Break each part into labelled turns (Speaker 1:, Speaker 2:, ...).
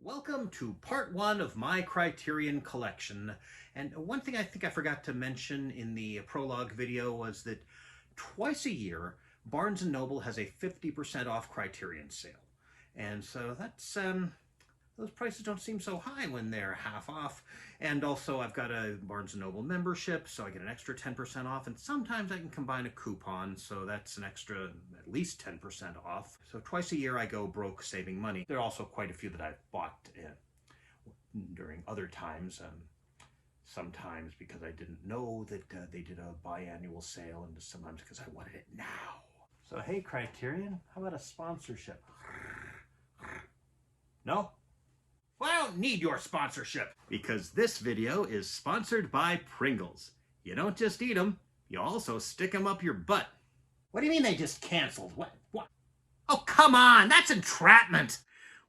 Speaker 1: Welcome to part one of my Criterion Collection. And one thing I think I forgot to mention in the prologue video was that twice a year, Barnes & Noble has a 50% off Criterion sale. And so that's, those prices don't seem so high when they're half off. And also I've got a Barnes & Noble membership, so I get an extra 10% off. And sometimes I can combine a coupon, so that's an extra at least 10% off. So twice a year I go broke saving money. There are also quite a few that I've bought during other times. Sometimes because I didn't know that they did a biannual sale, and sometimes because I wanted it now. So hey Criterion, how about a sponsorship? No? Well, I don't need your sponsorship, because this video is sponsored by Pringles. You don't just eat them, you also stick them up your butt. What do you mean they just canceled? What? Oh, come on, that's entrapment!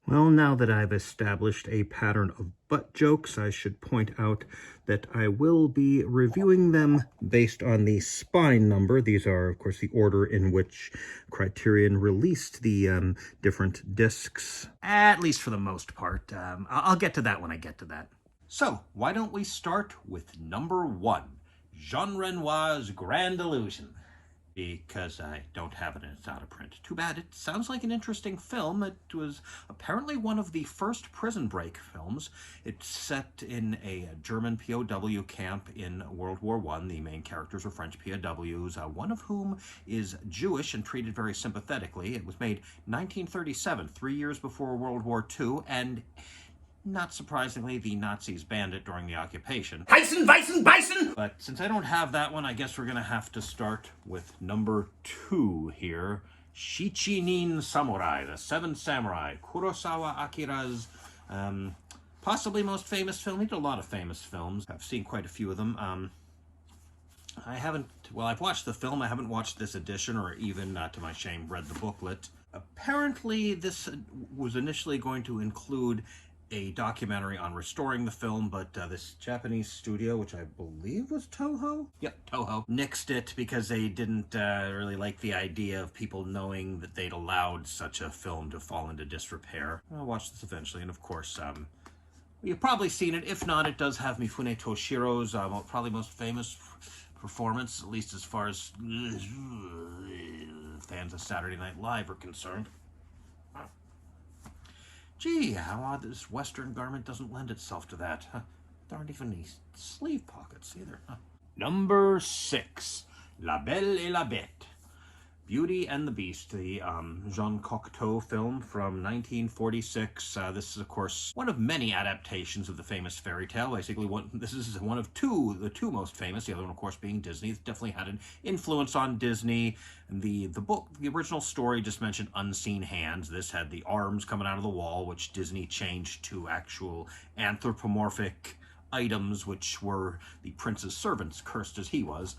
Speaker 1: Well, now that I've established a pattern of butt jokes, I should point out that I will be reviewing them based on the spine number. These are, of course, the order in which Criterion released the different discs, at least for the most part. I'll get to that when I get to that. So, why don't we start with number one, Jean Renoir's Grand Illusion. Because I don't have it and it's out of print. Too bad. It sounds like an interesting film. It was apparently one of the first prison break films. It's set in a German POW camp in World War I. The main characters are French POWs, one of whom is Jewish and treated very sympathetically. It was made 1937, 3 years before World War II, and not surprisingly, the Nazis banned it during the occupation. Bison! But since I don't have that one, I guess we're gonna have to start with number two here. Shichinin Samurai, The Seven Samurai, Kurosawa Akira's possibly most famous film. He did a lot of famous films. I've seen quite a few of them. I've watched the film. I haven't watched this edition or even, to my shame, read the booklet. Apparently, this was initially going to include a documentary on restoring the film, but this Japanese studio, which I believe was Toho? Yep, Toho, nixed it because they didn't really like the idea of people knowing that they'd allowed such a film to fall into disrepair. I'll watch this eventually, and of course, you've probably seen it. If not, it does have Mifune Toshiro's probably most famous performance, at least as far as fans of Saturday Night Live are concerned. Gee, how odd this Western garment doesn't lend itself to that. There aren't even any sleeve pockets either. Number 6, La Belle et la Bête. Beauty and the Beast, the Jean Cocteau film from 1946. This is, of course, one of many adaptations of the famous fairy tale. Basically, this is one of the two most famous. The other one, of course, being Disney. It's definitely had an influence on Disney. And the original story just mentioned unseen hands. This had the arms coming out of the wall, which Disney changed to actual anthropomorphic items, which were the prince's servants, cursed as he was.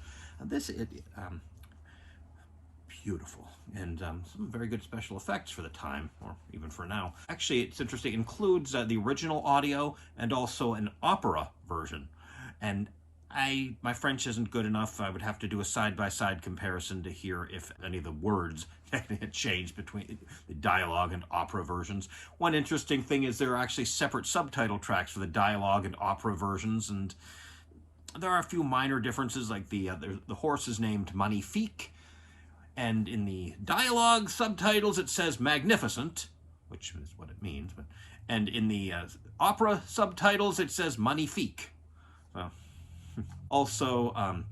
Speaker 1: Beautiful, and some very good special effects for the time, or even for now. Actually, it's interesting, it includes the original audio and also an opera version. And my French isn't good enough. I would have to do a side-by-side comparison to hear if any of the words had changed between the dialogue and opera versions. One interesting thing is there are actually separate subtitle tracks for the dialogue and opera versions, and there are a few minor differences, like the horse is named Magnifique, and in the dialogue subtitles it says magnificent, which is what it means, and in the opera subtitles it says magnifique. Also,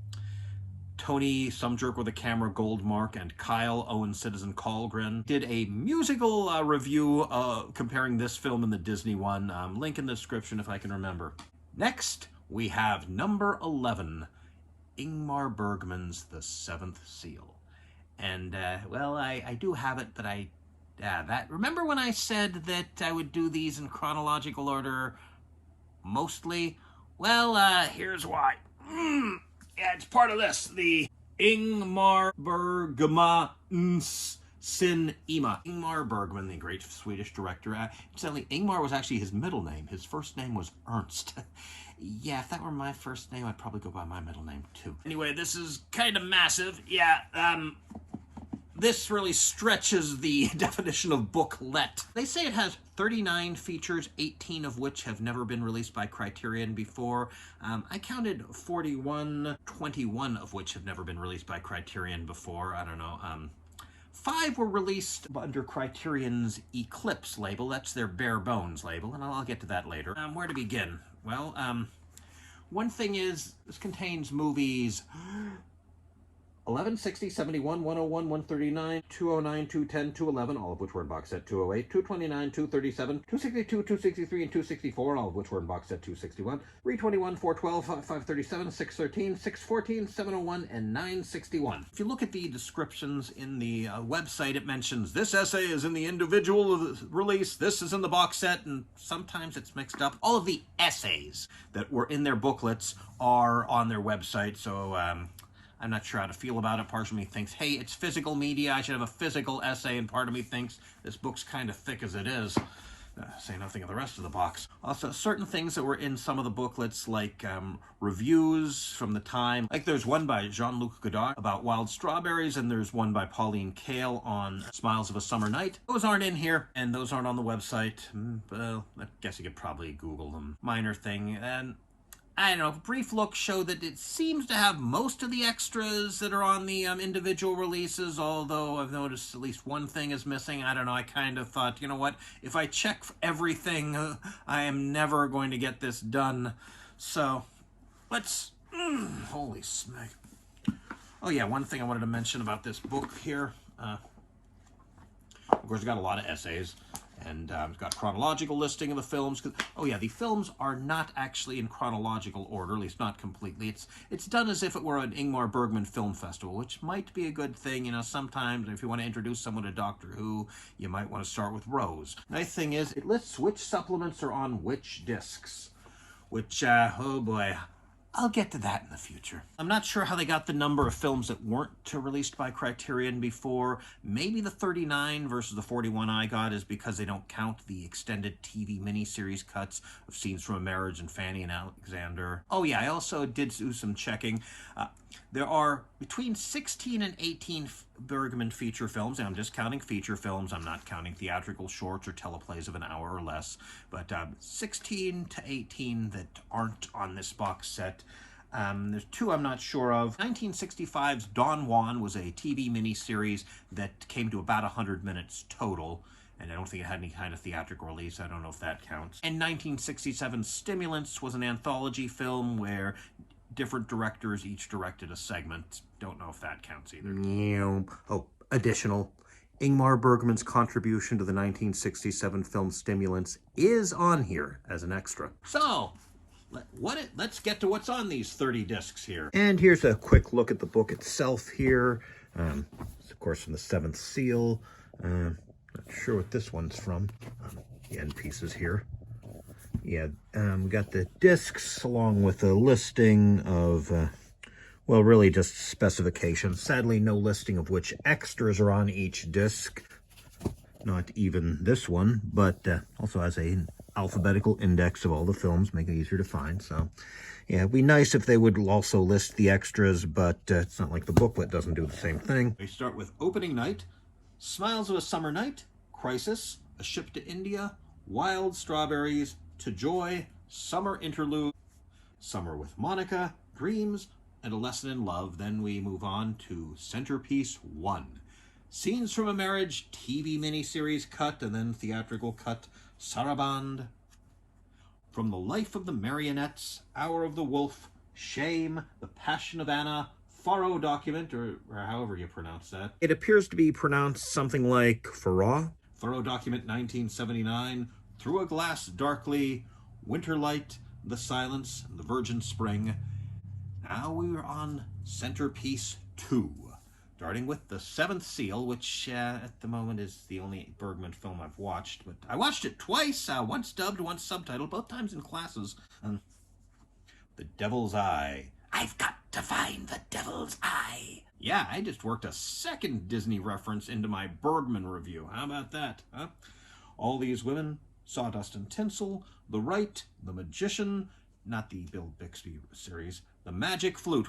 Speaker 1: Tony, Some Jerk with a Camera Goldmark, and Kyle, Owen Citizen Colgren did a musical review comparing this film and the Disney one. Link in the description if I can remember. Next, we have number 11, Ingmar Bergman's The Seventh Seal. And, well, I do have it, but remember when I said that I would do these in chronological order, mostly? Well, here's why. Yeah, it's part of this, the Ingmar Bergman's Sin Ima. Ingmar Bergman, the great Swedish director. Incidentally, Ingmar was actually his middle name. His first name was Ernst. Yeah, if that were my first name, I'd probably go by my middle name, too. Anyway, this is kind of massive. Yeah, This really stretches the definition of booklet. They say it has 39 features, 18 of which have never been released by Criterion before. I counted 41, 21 of which have never been released by Criterion before. I don't know. 5 were released under Criterion's Eclipse label. That's their bare bones label, and I'll get to that later. Where to begin? Well, one thing is, this contains movies 11, 60, 71, 101, 139, 209, 210, 211, all of which were in box set 208, 229, 237, 262, 263, and 264, all of which were in box set 261, 321, 412, 537, 613, 614, 701, and 961. If you look at the descriptions in the website, it mentions this essay is in the individual release, this is in the box set, and sometimes it's mixed up. All of the essays that were in their booklets are on their website, so I'm not sure how to feel about it. Part of me thinks, hey, it's physical media, I should have a physical essay, and part of me thinks this book's kind of thick as it is. Say nothing of the rest of the box. Also, certain things that were in some of the booklets, like reviews from the time. Like there's one by Jean-Luc Godard about wild strawberries, and there's one by Pauline Kael on Smiles of a Summer Night. Those aren't in here, and those aren't on the website. Well, I guess you could probably Google them. Minor thing, and I don't know, a brief look showed that it seems to have most of the extras that are on the individual releases, although I've noticed at least one thing is missing. I don't know, I kind of thought, you know what, if I check everything, I am never going to get this done. So, let's... holy smack. Oh yeah, one thing I wanted to mention about this book here. Of course, it's got a lot of essays. And it's got chronological listing of the films. Oh yeah, the films are not actually in chronological order, at least not completely. It's done as if it were an Ingmar Bergman film festival, which might be a good thing. You know, sometimes if you want to introduce someone to Doctor Who, you might want to start with Rose. Nice thing is, it lists which supplements are on which discs. Which, oh boy, I'll get to that in the future. I'm not sure how they got the number of films that weren't released by Criterion before. Maybe the 39 versus the 41 I got is because they don't count the extended TV miniseries cuts of Scenes from a Marriage and Fanny and Alexander. Oh yeah, I also did do some checking. There are between 16 and 18 Bergman feature films, and I'm just counting feature films. I'm not counting theatrical shorts or teleplays of an hour or less, but 16 to 18 that aren't on this box set. There's 2 I'm not sure of. 1965's Don Juan was a TV miniseries that came to about 100 minutes total, and I don't think it had any kind of theatrical release. I don't know if that counts. And 1967's Stimulants was an anthology film where different directors each directed a segment. Don't know if that counts either. Oh, additional. Ingmar Bergman's contribution to the 1967 film Stimulants is on here as an extra. So, let's get to what's on these 30 discs here. And here's a quick look at the book itself here. It's of course from the 7th Seal. Not sure what this one's from. The end pieces here. Yeah, we got the discs along with a listing of, well, really just specifications. Sadly, no listing of which extras are on each disc. Not even this one, but also has an alphabetical index of all the films, make it easier to find. So, yeah, it'd be nice if they would also list the extras, but it's not like the booklet doesn't do the same thing. We start with Opening Night, Smiles of a Summer Night, Crisis, A Ship to India, Wild Strawberries, To Joy, Summer Interlude, Summer with Monica, Dreams, and A Lesson in Love. Then we move on to Centerpiece 1. Scenes from a Marriage TV miniseries cut, and then theatrical cut, Saraband. From the Life of the Marionettes, Hour of the Wolf, Shame, The Passion of Anna, Faro Document, or however you pronounce that. It appears to be pronounced something like Faro. Faro Document 1979, Through a Glass Darkly, Winterlight, The Silence, The Virgin Spring. Now we're on Centerpiece 2, starting with The 7th Seal, which at the moment is the only Bergman film I've watched. But I watched it twice, once dubbed, once subtitled, both times in classes. The Devil's Eye. I've got to find the Devil's Eye. Yeah, I just worked a second Disney reference into my Bergman review. How about that, huh? All These Women, Sawdust and Tinsel, The Right, The Magician, not the Bill Bixby series, The Magic Flute.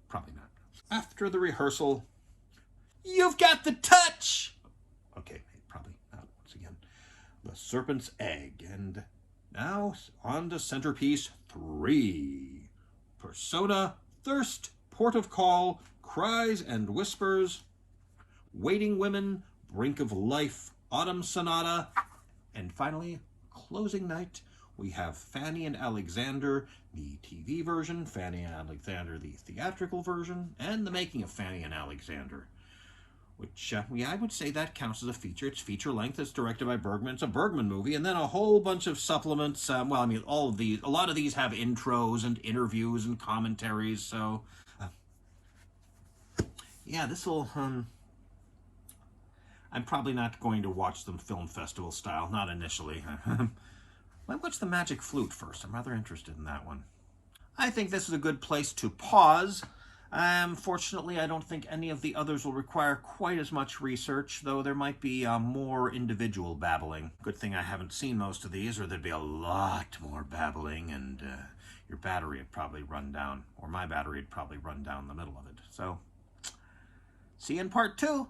Speaker 1: Probably not. after the rehearsal, you've got the touch! Okay, probably not once again. The Serpent's Egg. And now on to centerpiece 3. Persona, Thirst, Port of Call, Cries and Whispers, Waiting Women, Brink of Life, Autumn Sonata, and finally, closing night, we have Fanny and Alexander, the TV version, Fanny and Alexander, the theatrical version, and The Making of Fanny and Alexander, which I would say that counts as a feature. It's feature length. It's directed by Bergman. It's a Bergman movie, and then a whole bunch of supplements. A lot of these have intros and interviews and commentaries. So, yeah, this will. I'm probably not going to watch them film festival style. Not initially. Might watch The Magic Flute first. I'm rather interested in that one. I think this is a good place to pause. Fortunately, I don't think any of the others will require quite as much research, though there might be more individual babbling. Good thing I haven't seen most of these, or there'd be a lot more babbling, and your battery would probably run down, or my battery would probably run down the middle of it. So, see you in part 2.